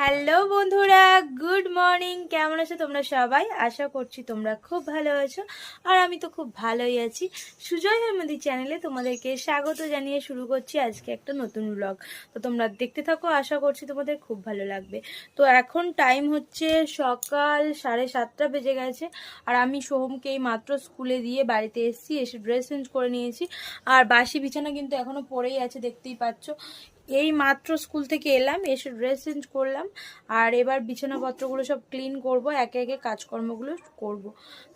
Hello বন্ধুরা, good morning. কেমন আছো তোমরা সবাই? আশা করছি তোমরা খুব ভালো আছো, আর আমি তো খুব ভালোই আছি। সুজয় হেমদি চ্যানেলে তোমাদেরকে স্বাগত জানিয়ে শুরু করছি আজকে একটা নতুন ব্লগ। তো তোমরা দেখতে থাকো, আশা করছি তোমাদের খুব ভালো লাগবে। তো এখন টাইম হচ্ছে সকাল 7:30 বেজে গেছে, আর আমি সোহমকে এই মাত্র স্কুলে দিয়ে বাড়িতে এসেছি, এসে ড্রেস চেঞ্জ করে নিয়েছি। আর বাসি বিছানা কিন্তু এখনো পড়েই আছে, দেখতেই পাচ্ছ। এই মাত্র স্কুল থেকে এলাম, এসে ড্রেস চেঞ্জ করলাম, আর এবার বিছানাপত্রগুলো সব ক্লিন করব, একে একে কাজকর্মগুলো করব।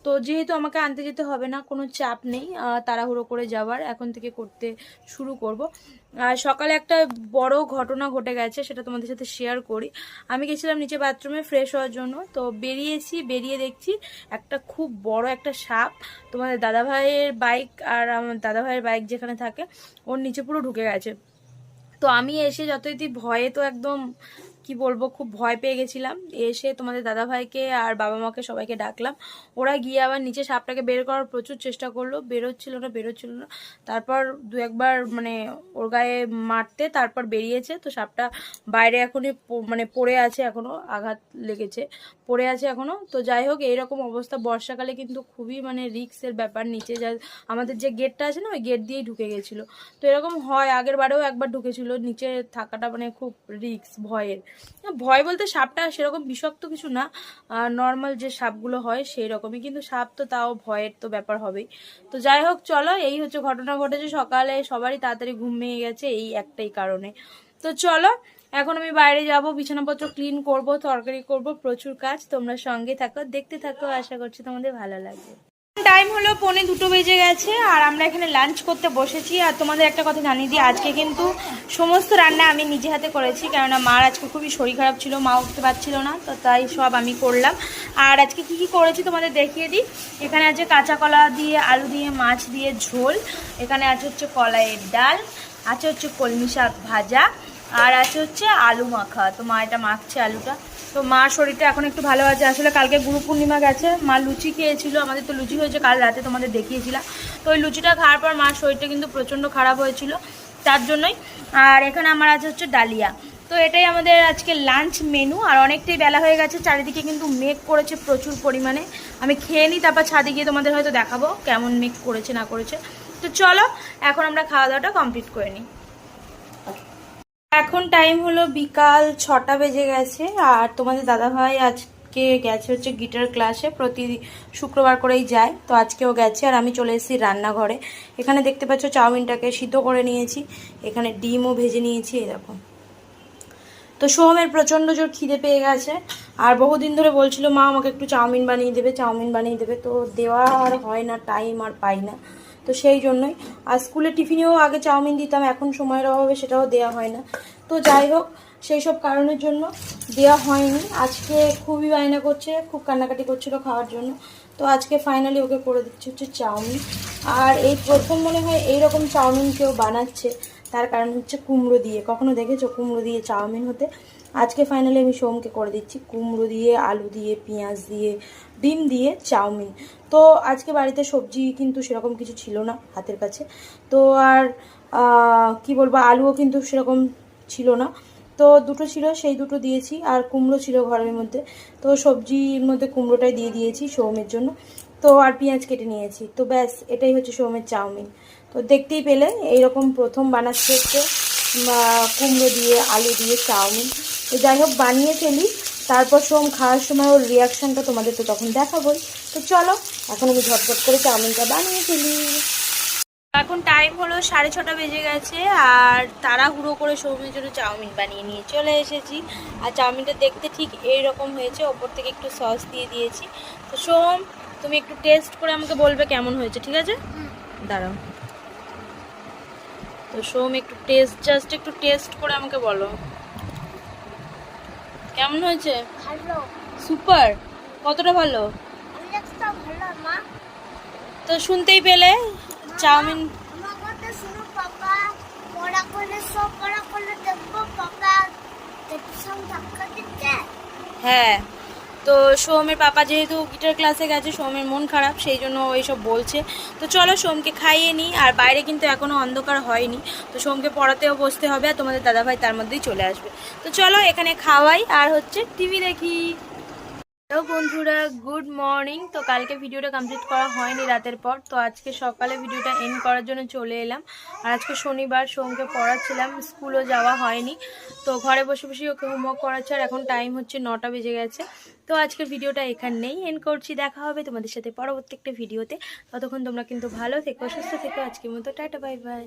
তো যেহেতু আমাকে আনতে যেতে হবে না, কোনো চাপ নেই তাড়াহুড়ো করে যাওয়ার, এখন থেকে করতে শুরু করব। আর সকালে একটা বড় ঘটনা ঘটে গেছে, সেটা তোমাদের সাথে শেয়ার করি। আমি গেছিলাম নিচে বাথরুমে ফ্রেশ হওয়ার জন্য, তো বেরিয়ে দেখছি একটা খুব বড় একটা সাপ তোমাদের দাদাভাইয়ের বাইক, আর আমার দাদাভাইয়ের বাইক যেখানে থাকে ওর নিচে পুরো ঢুকে গেছে। তো আমি এসে যতই ভয়ে তো একদম কি বলবো, খুব ভয় পেয়ে গেছিলাম। এসে তোমাদের দাদাভাইকে আর বাবা মাকে সবাইকে ডাকলাম। ওরা গিয়ে আবার নিচে সাপটাকে বের করার প্রচুর চেষ্টা করলো, বেরোচ্ছিল না। তারপর দু একবার মানে ওর গায়ে মারতে তারপর বেরিয়েছে। তো সাপটা বাইরে এখনই মানে পড়ে আছে, এখনো আঘাত লেগেছে, পড়ে আছে এখনো। তো যাই হোক, এইরকম অবস্থা বর্ষাকালে কিন্তু খুবই মানে রিস্কের ব্যাপার। নিচে যা আমাদের যে গেটটা আছে না, ওই গেট দিয়েই ঢুকে গেছিলো। তো এরকম হয়, আগের বারেও একবার ঢুকেছিল। নিচে থাকাটা মানে খুব রিস্ক, ভয়ের। ভয় বলতে সাপটা সেরকম বিষাক্ত কিছু না, নর্মাল যে সাপগুলো হয় সেই রকমই, কিন্তু সাপ তো তাও ভয়ের তো ব্যাপার হবেই। তো যাই হোক, চলো, এই হচ্ছে ঘটনা ঘটেছে। সকালে সবারই তাড়াতাড়ি ঘুম ভেঙে গেছে এই একটাই কারণে। তো চলো, এখন আমি বাইরে যাব, বিছানাপত্র ক্লিন করব, তরকারি করব, প্রচুর কাজ। তোমরা সঙ্গে থাকো, দেখতে থাকো, আশা করছি তোমাদের ভালো লাগবে। টাইম হলো 1:45 বেজে গেছে, আর আমরা এখানে লাঞ্চ করতে বসেছি। আর তোমাদের একটা কথা জানিয়ে দিই, আজকে কিন্তু সমস্ত রান্না আমি নিজে হাতে করেছি, কেননা মার আজকে খুবই শরীর খারাপ ছিল, মা উঠতে পারছিল না, তো তাই সব আমি করলাম। আর আজকে কি কি করেছি তোমাদের দেখিয়ে দিই। এখানে আছে কাঁচা কলা দিয়ে, আলু দিয়ে, মাছ দিয়ে ঝোল। এখানে আছে হচ্ছে কলাইয়ের ডাল, আছে হচ্ছে কলমি শাক ভাজা, আর আছে হচ্ছে আলু মাখা। তো মা এটা মাখছে আলুটা। তো মার শরীরটা এখন একটু ভালো আছে। আসলে কালকে গুরু পূর্ণিমা গেছে, মা লুচি খেয়েছিল, আমাদের তো লুচি হয়েছে কাল রাতে, তোমাদের দেখিয়েছিলাম। তো ওই লুচিটা খাওয়ার পর মার শরীরটা কিন্তু প্রচণ্ড খারাপ হয়েছিল, তার জন্যই। আর এখানে আমার আছে হচ্ছে ডালিয়া। তো এটাই আমাদের আজকে লাঞ্চ মেনু। আর অনেকটাই বেলা হয়ে গেছে, চারিদিকে কিন্তু মেঘ করেছে প্রচুর পরিমাণে। আমি খেয়ে নিই, তারপর ছাদে গিয়ে তোমাদের হয়তো দেখাবো কেমন মেঘ করেছে না করেছে। তো চলো, এখন আমরা খাওয়া দাওয়াটা কমপ্লিট করে নিই। এখন টাইম হলো বিকাল 6টা বেজে গেছে, আর তোমাদের দাদাভাই আজকে গেছে হচ্ছে গিটার ক্লাসে, প্রতি শুক্রবার করেই যায়। তো আজকেও গেছে, আর আমি চলে এসেছি রান্নাঘরে। এখানে দেখতে পাচ্ছ চাউমিনটাকে সিদ্ধ করে নিয়েছি, এখানে ডিমও ভেজে নিয়েছি, এরকম। তো সোহমের প্রচণ্ড জোর খিদে পেয়ে গেছে, আর বহুদিন ধরে বলছিল মা আমাকে একটু চাউমিন বানিয়ে দেবে, তো দেওয়া আর হয় না, টাইম আর পাই না। তো সেই জন্যই, আর স্কুলে টিফিনেও আগে চাউমিন দিতাম, এখন সময়ের অভাবে সেটাও দেওয়া হয় না। তো যাই হোক, সেই সব কারণের জন্য দেওয়া হয়নি। আজকে খুবই বায়না করছে, খুব কান্নাকাটি করছিল খাওয়ার জন্য। তো আজকে ফাইনালি ওকে করে দিচ্ছে হচ্ছে চাউমিন। আর এই প্রথম মনে হয় এইরকম চাউমিন কেউ বানাচ্ছে, তার কারণ হচ্ছে কুমড়ো দিয়ে। কখনো দেখেছো কুমড়ো দিয়ে চাউমিন হতে? আজকে ফাইনালি আমি সোমকে করে দিচ্ছি কুমড়ো দিয়ে, আলু দিয়ে, পেঁয়াজ দিয়ে, ডিম দিয়ে চাউমিন। তো আজকে বাড়িতে সবজি কিন্তু সেরকম কিছু ছিল না হাতের কাছে। তো আর কি বলবো, আলুও কিন্তু সেরকম ছিল না। তো দুটো ছিল, সেই দুটো দিয়েছি, আর কুমড়ো ছিল ঘরের মধ্যে। তো সবজির মধ্যে কুমড়োটাই দিয়ে দিয়েছি সোমের জন্য। তো আর পেঁয়াজ কেটে নিয়েছি। তো ব্যাস, এটাই হচ্ছে সোমের চাউমিন। তো দেখতেই পেলে এইরকম প্রথম বানাচ্ছি হচ্ছে কুমড়ো দিয়ে, আলু দিয়ে চাউমিন। তো যাই হোক, বানিয়ে ফেলি, তারপর সোম খাওয়ার সময় ওর রিয়াকশানটা তোমাদের তো তখন দেখাবোই। তো চলো, এখন আমি ঝটঝট করে চাউমিনটা বানিয়ে ফেলি। এখন টাইম হলো 6:30 বেজে গেছে, আর তাড়াহুড়ো করে সৌমির জন্য চাউমিন বানিয়ে নিয়ে চলে এসেছি। আর চাউমিনটা দেখতে ঠিক এইরকম হয়েছে, ওপর থেকে একটু সস দিয়ে দিয়েছি। তো সোম, তুমি একটু টেস্ট করে আমাকে বলবে কেমন হয়েছে, ঠিক আছে? দাঁড়াও। তো সোম একটু জাস্ট একটু টেস্ট করে আমাকে বলো কেমন হয়েছে। ভালো, সুপার। কতটা ভালো? অনেকটা ভালো মা। তো শুনতেই পেলে চাউমিন। আমার কথা শুনো পাপা, পড়া করে সব পড়া করলে দেখবো পাপা টেনশন ধাক্কা দিচ্ছে। হ্যাঁ, তো সোমের পাপা যেহেতু গিটার ক্লাসে গেছে, সোমের মন খারাপ, সেই জন্য এইসব বলছে। তো চলো সোমকে খাইয়ে নিই। আর বাইরে কিন্তু এখনও অন্ধকার হয়নি, তো সোমকে পড়াতেও বসতে হবে, আর তোমাদের দাদাভাই তার মধ্যেই চলে আসবে। তো চলো এখানে খাওয়াই আর হচ্ছে টিভি দেখি। হ্যালো বন্ধুরা, গুড মর্নিং। তো কালকে ভিডিওটা কমপ্লিট করা হয়নি রাতের পর, তো আজকে সকালে ভিডিওটা এন্ড করার জন্য চলে এলাম। আর আজকে শনিবার, সোমকে পড়াচ্ছিলাম, স্কুলও যাওয়া হয়নি, তো ঘরে বসে বসে ওকে হোমওয়ার্ক করাচ্ছে। আর এখন টাইম হচ্ছে 9টা বেজে গেছে। তো আজকের ভিডিওটা এখানেই এন্ড করছি। দেখা হবে তোমাদের সাথে পরবর্তী একটা ভিডিওতে। ততক্ষণ তোমরা কিন্তু ভালো থেকো, সুস্থ থেকো। আজকের মতো টাটা, বাই বাই।